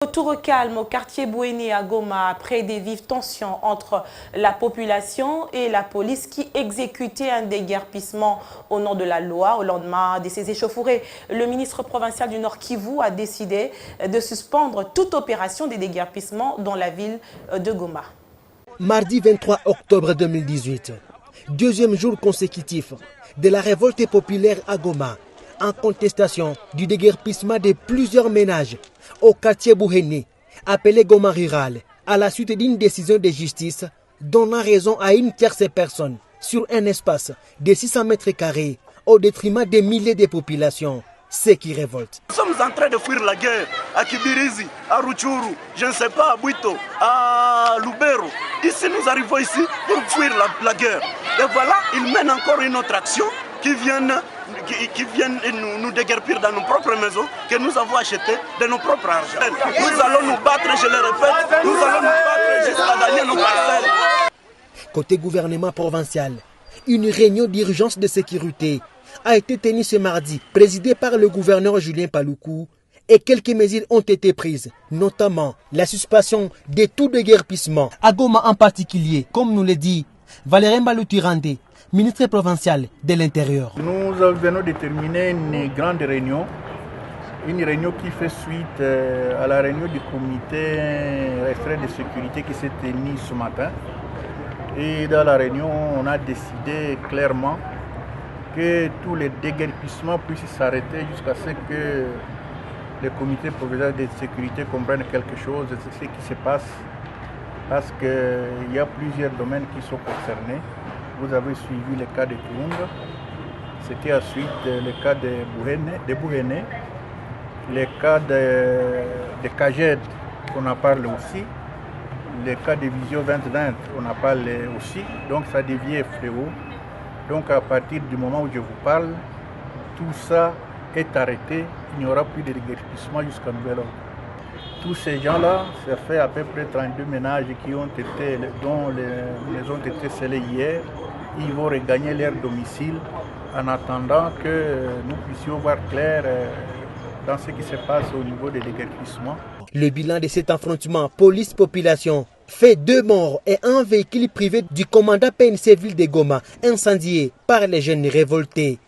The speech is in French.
Retour au calme au quartier Bouéné à Goma après des vives tensions entre la population et la police qui exécutait un déguerpissement au nom de la loi. Au lendemain de ces échauffourées, le ministre provincial du Nord Kivu a décidé de suspendre toute opération de déguerpissement dans la ville de Goma. Mardi 23 octobre 2018, deuxième jour consécutif de la révolte populaire à Goma, en contestation du déguerpissement de plusieurs ménages au quartier Bouhéné, appelé Goma rural, à la suite d'une décision de justice donnant raison à une tierce personne sur un espace de 600 mètres carrés au détriment des milliers de populations. Ce qui révolte. Nous sommes en train de fuir la guerre à Kibirizi, à Ruchuru, je ne sais pas, à Buito, à Lubero. Ici, nous arrivons ici pour fuir la guerre. Et voilà, ils mènent encore une autre action qui viennent nous déguerpir dans nos propres maisons que nous avons achetées de nos propres argent. Nous allons nous battre, je le répète, nous allons nous battre jusqu'à gagner nos parcelles. Côté gouvernement provincial, une réunion d'urgence de sécurité a été tenue ce mardi, présidée par le gouverneur Julien Paluku, et quelques mesures ont été prises, notamment la suspension de tout déguerpissement, à Goma en particulier, comme nous le dit Valérie Mbaloutirandé, ministre provincial de l'Intérieur. Nous venons de terminer une grande réunion, qui fait suite à la réunion du comité restreint de sécurité qui s'est tenue ce matin. Et dans la réunion, on a décidé clairement que tous les déguerpissements puissent s'arrêter jusqu'à ce que le comité provincial de sécurité comprenne quelque chose de ce qui se passe, parce qu'il y a plusieurs domaines qui sont concernés. Vous avez suivi le cas de Kirunga, c'était ensuite le cas de Bouhéné, le cas de Kaged, on en parle aussi, le cas de Vision 2020, on en parle aussi, donc ça devient fléau. Donc à partir du moment où je vous parle, tout ça est arrêté, il n'y aura plus de déguerpissement jusqu'à nouvel ordre. Tous ces gens-là, ça fait à peu près 32 ménages dont les maisons ont été scellées hier. Ils vont regagner leur domicile en attendant que nous puissions voir clair dans ce qui se passe au niveau des déguerpissements. Le bilan de cet affrontement police-population fait 2 morts et un véhicule privé du commandant PNC Ville de Goma incendié par les jeunes révoltés.